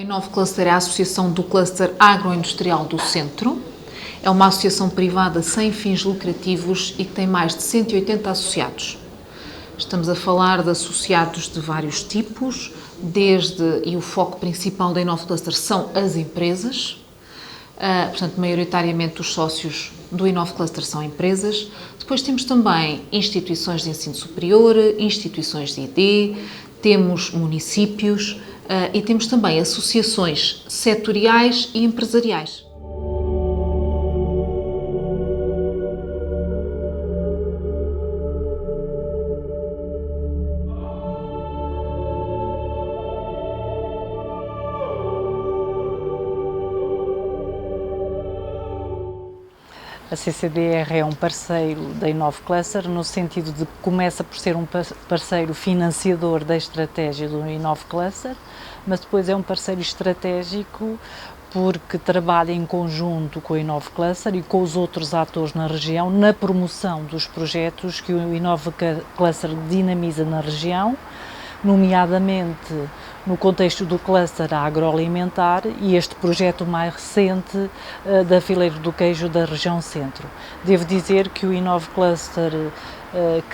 Inove Cluster é a associação do Cluster Agroindustrial do Centro. É uma associação privada sem fins lucrativos e que tem mais de 180 associados. Estamos a falar de associados de vários tipos, e o foco principal da Inove Cluster são as empresas. Portanto, maioritariamente os sócios do Inove Cluster são empresas. Depois temos também instituições de ensino superior, instituições de ID, temos municípios e temos também associações setoriais e empresariais. A CCDR é um parceiro da Inove Cluster no sentido de que começa por ser um parceiro financiador da estratégia do Inove Cluster, mas depois é um parceiro estratégico porque trabalha em conjunto com a Inove Cluster e com os outros atores na região na promoção dos projetos que o Inove Cluster dinamiza na região, nomeadamente no contexto do cluster agroalimentar e este projeto mais recente da fileira do queijo da região centro. Devo dizer que o Inove Cluster,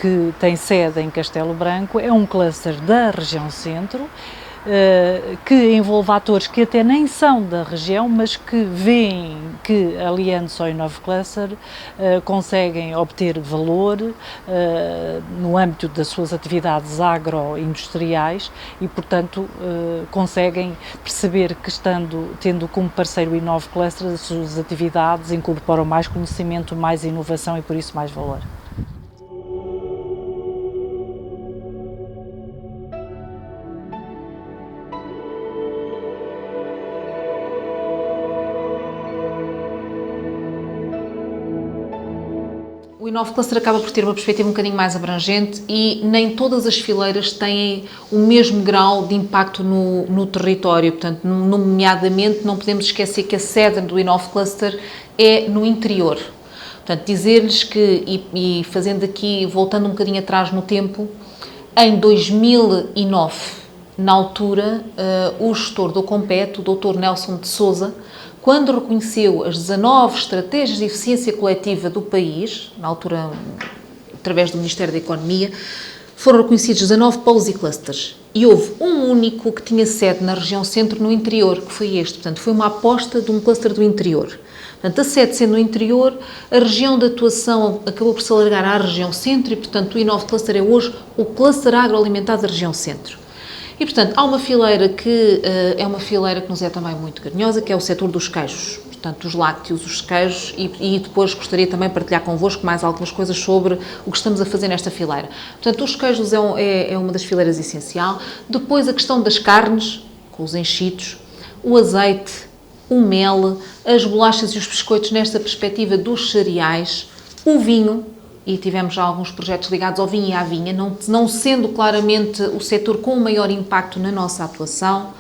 que tem sede em Castelo Branco, é um cluster da região centro, que envolve atores que até nem são da região, mas que veem que, aliando-se ao Inove Cluster, conseguem obter valor no âmbito das suas atividades agroindustriais e, portanto, conseguem perceber que, tendo como parceiro o Inove Cluster, as suas atividades incorporam mais conhecimento, mais inovação e, por isso, mais valor. O Inove Cluster acaba por ter uma perspectiva um bocadinho mais abrangente e nem todas as fileiras têm o mesmo grau de impacto no território. Portanto, nomeadamente, não podemos esquecer que a sede do Inove Cluster é no interior. Portanto, dizer-lhes que, e fazendo aqui, voltando um bocadinho atrás no tempo, em 2009, na altura, o gestor do Compete, o Dr. Nelson de Sousa, quando reconheceu as 19 estratégias de eficiência coletiva do país, na altura, através do Ministério da Economia, foram reconhecidos 19 polos e clusters. E houve um único que tinha sede na região centro, no interior, que foi este. Portanto, foi uma aposta de um cluster do interior. Portanto, a sede sendo no interior, a região de atuação acabou por se alargar à região centro e, portanto, o Inove Cluster é hoje o cluster agroalimentar da região centro. E, portanto, há uma fileira que é uma fileira que nos é também muito carinhosa, que é o setor dos queijos, portanto, os lácteos, os queijos, e depois gostaria também de partilhar convosco mais algumas coisas sobre o que estamos a fazer nesta fileira. Portanto, os queijos é uma das fileiras essencial. Depois, a questão das carnes, com os enchidos, o azeite, o mel, as bolachas e os biscoitos nesta perspectiva dos cereais, o vinho, e tivemos já alguns projetos ligados ao vinho e à vinha, não sendo claramente o setor com o maior impacto na nossa atuação.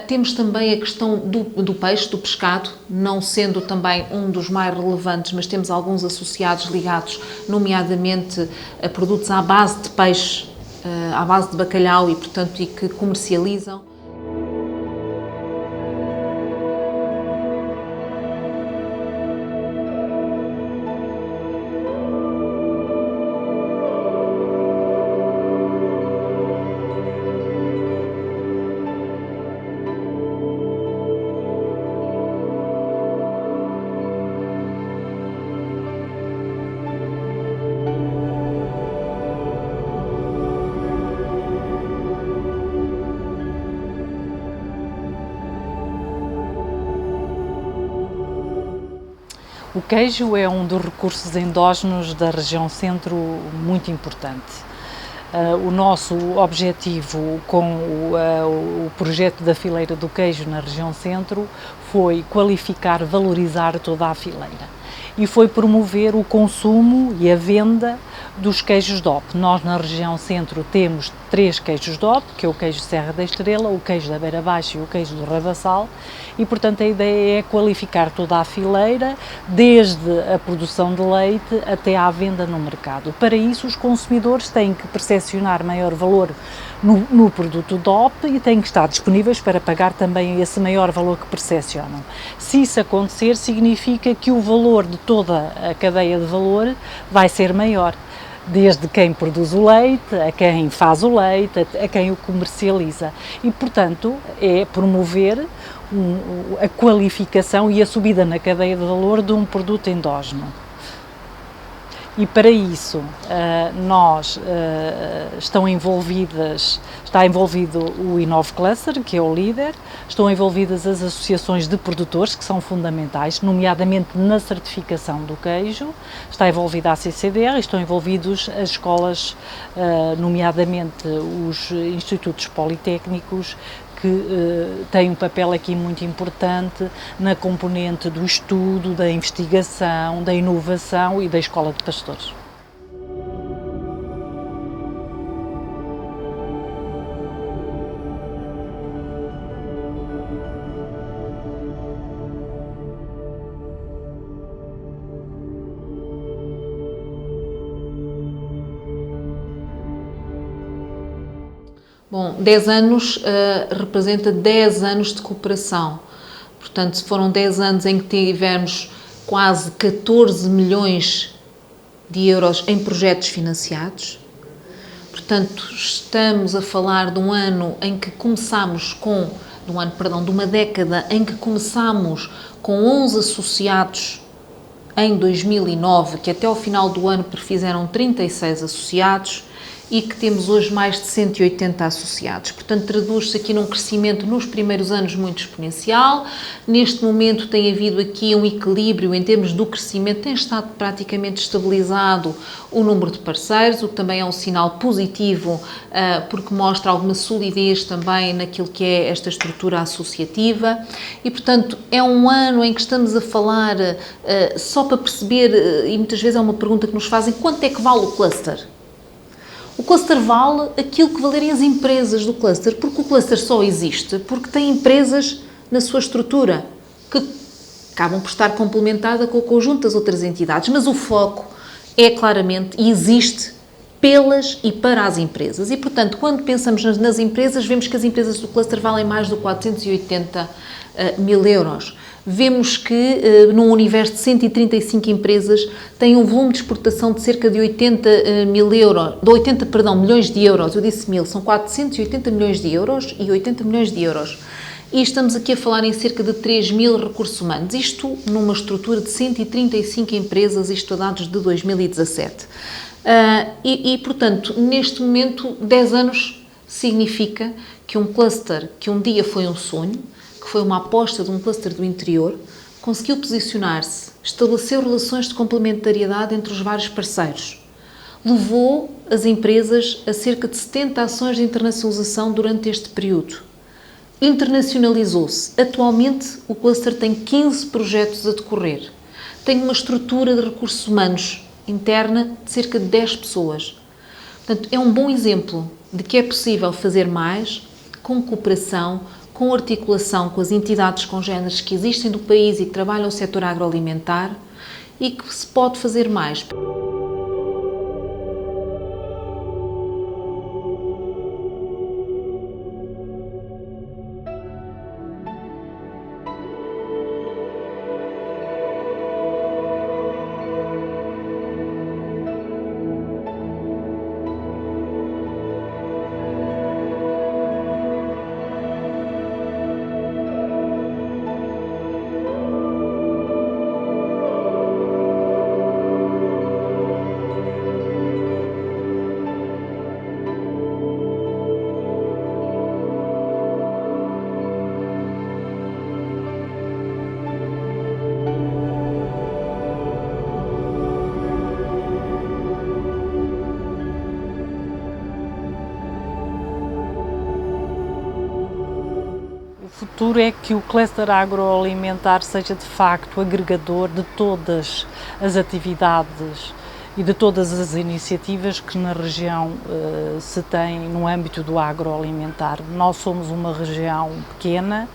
Temos também a questão do peixe, do pescado, não sendo também um dos mais relevantes, mas temos alguns associados ligados, nomeadamente a produtos à base de peixe, à base de bacalhau e, portanto, e que comercializam. O queijo é um dos recursos endógenos da região centro muito importante. O nosso objetivo com o projeto da fileira do queijo na região centro foi qualificar, valorizar toda a fileira. e foi promover o consumo e a venda dos queijos DOP. Nós na região centro temos 3 queijos DOP, que é o queijo Serra da Estrela, o queijo da Beira Baixa e o queijo do Rabassal, e portanto a ideia é qualificar toda a fileira, desde a produção de leite até à venda no mercado. Para isso os consumidores têm que percepcionar maior valor no produto DOP e têm que estar disponíveis para pagar também esse maior valor que percepcionam. Se isso acontecer, significa que o valor de toda a cadeia de valor vai ser maior, desde quem produz o leite, a quem faz o leite, a quem o comercializa. E, portanto, é promover a qualificação e a subida na cadeia de valor de um produto endógeno. E para isso está envolvido o Inove Cluster, que é o líder, estão envolvidas as associações de produtores, que são fundamentais, nomeadamente na certificação do queijo, está envolvida a CCDR, estão envolvidos as escolas, nomeadamente os institutos politécnicos, que tem um papel aqui muito importante na componente do estudo, da investigação, da inovação e da Escola de Pastores. Bom, 10 anos representa 10 anos de cooperação. Portanto, foram 10 anos em que tivemos quase 14 milhões de euros em projetos financiados. Portanto, estamos a falar de um ano em que começámos de uma década em que começámos com 11 associados em 2009, que até ao final do ano fizeram 36 associados, e que temos hoje mais de 180 associados. Portanto, traduz-se aqui num crescimento nos primeiros anos muito exponencial. Neste momento tem havido aqui um equilíbrio em termos do crescimento, tem estado praticamente estabilizado o número de parceiros, o que também é um sinal positivo, porque mostra alguma solidez também naquilo que é esta estrutura associativa. E, portanto, é um ano em que estamos a falar, só para perceber, e muitas vezes é uma pergunta que nos fazem, quanto é que vale o cluster? O cluster vale aquilo que valerem as empresas do cluster, porque o cluster só existe porque tem empresas na sua estrutura que acabam por estar complementada com o conjunto das outras entidades, mas o foco é claramente e existe pelas e para as empresas. E, portanto, quando pensamos nas empresas, vemos que as empresas do cluster valem mais de 480 mil euros. Vemos que num universo de 135 empresas tem um volume de exportação de cerca de 80 milhões de euros. Eu disse mil, são 480 milhões de euros e 80 milhões de euros. E estamos aqui a falar em cerca de 3 mil recursos humanos. Isto numa estrutura de 135 empresas, isto a dados de 2017. Portanto, neste momento, 10 anos significa que um cluster que um dia foi um sonho, que foi uma aposta de um cluster do interior, conseguiu posicionar-se, estabeleceu relações de complementariedade entre os vários parceiros, levou as empresas a cerca de 70 ações de internacionalização durante este período, internacionalizou-se. Atualmente, o cluster tem 15 projetos a decorrer, tem uma estrutura de recursos humanos interna de cerca de 10 pessoas. Portanto, é um bom exemplo de que é possível fazer mais com cooperação, com articulação com as entidades congêneres que existem do país e que trabalham o setor agroalimentar, e que se pode fazer mais. futuro é que o cluster agroalimentar seja de facto agregador de todas as atividades e de todas as iniciativas que na região se tem no âmbito do agroalimentar. Nós somos uma região pequena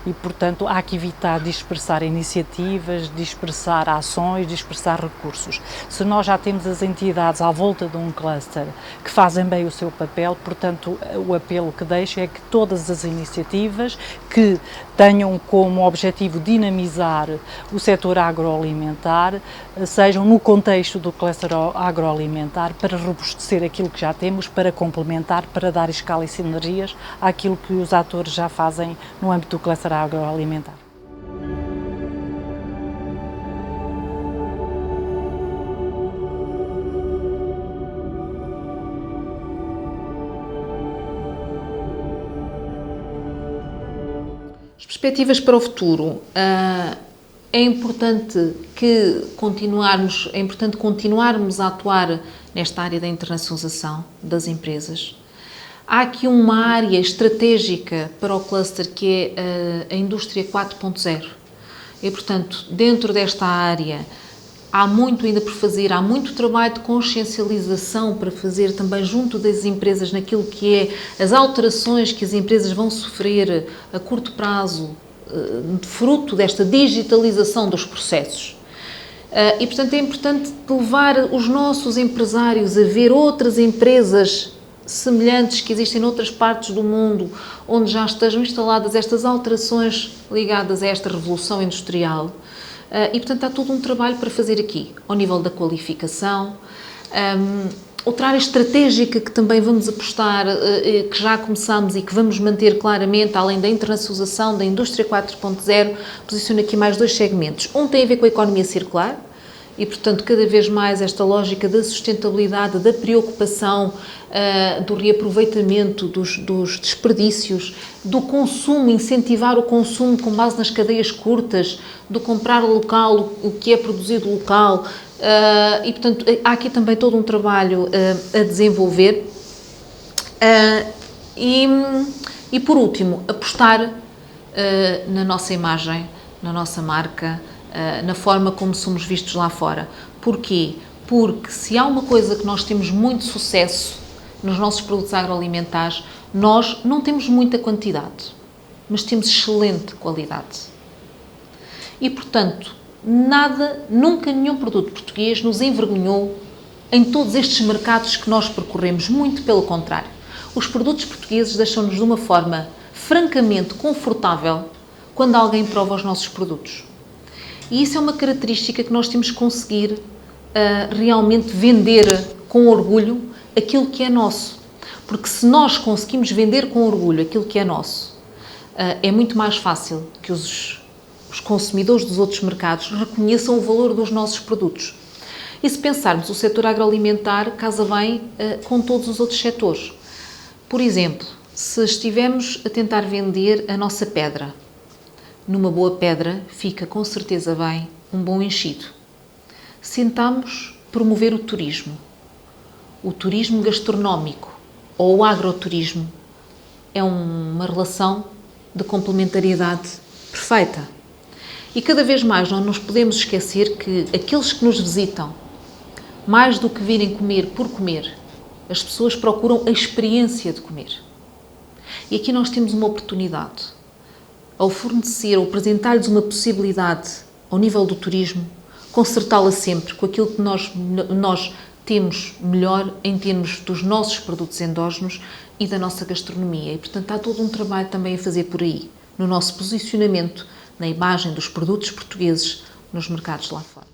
e, portanto, há que evitar dispersar iniciativas, dispersar ações, dispersar recursos. Se nós já temos as entidades à volta de um cluster que fazem bem o seu papel, portanto, o apelo que deixo é que todas as iniciativas que tenham como objetivo dinamizar o setor agroalimentar sejam no contexto do cluster agroalimentar para robustecer aquilo que já temos, para complementar, para dar escala e sinergias àquilo que os atores já fazem no âmbito do cluster agroalimentar. As perspectivas para o futuro. É importante continuarmos a atuar nesta área da internacionalização das empresas. Há aqui uma área estratégica para o cluster que é a indústria 4.0 e, portanto, dentro desta área há muito ainda por fazer, há muito trabalho de consciencialização para fazer também junto das empresas naquilo que é as alterações que as empresas vão sofrer a curto prazo, fruto desta digitalização dos processos. E, portanto, é importante levar os nossos empresários a ver outras empresas semelhantes que existem noutras partes do mundo, onde já estejam instaladas estas alterações ligadas a esta revolução industrial. E, portanto, há todo um trabalho para fazer aqui, ao nível da qualificação. Outra área estratégica que também vamos apostar, que já começamos e que vamos manter claramente, além da internacionalização, da indústria 4.0, posiciono aqui mais dois segmentos. Um tem a ver com a economia circular, e, portanto, cada vez mais esta lógica da sustentabilidade, da preocupação, do reaproveitamento dos desperdícios, do consumo, incentivar o consumo com base nas cadeias curtas, do comprar local, o que é produzido local, e, portanto, há aqui também todo um trabalho a desenvolver. E, por último, apostar na nossa imagem, na nossa marca, na forma como somos vistos lá fora. Porquê? Porque se há uma coisa que nós temos muito sucesso nos nossos produtos agroalimentares, nós não temos muita quantidade, mas temos excelente qualidade. E, portanto, nunca nenhum produto português nos envergonhou em todos estes mercados que nós percorremos, muito pelo contrário. Os produtos portugueses deixam-nos de uma forma francamente confortável quando alguém prova os nossos produtos. E isso é uma característica que nós temos que conseguir realmente vender com orgulho aquilo que é nosso. Porque se nós conseguimos vender com orgulho aquilo que é nosso, é muito mais fácil que os consumidores dos outros mercados reconheçam o valor dos nossos produtos. E se pensarmos, o setor agroalimentar casa bem com todos os outros setores. Por exemplo, se estivermos a tentar vender a nossa pedra, numa boa pedra fica com certeza bem um bom enchido. Se tentamos promover o turismo gastronómico ou o agroturismo, é uma relação de complementariedade perfeita. E cada vez mais não nos podemos esquecer que aqueles que nos visitam, mais do que virem comer por comer, as pessoas procuram a experiência de comer. E aqui nós temos uma oportunidade. Ao fornecer ou apresentar-lhes uma possibilidade ao nível do turismo, consertá-la sempre com aquilo que nós temos melhor em termos dos nossos produtos endógenos e da nossa gastronomia. E, portanto, há todo um trabalho também a fazer por aí, no nosso posicionamento, na imagem dos produtos portugueses nos mercados lá fora.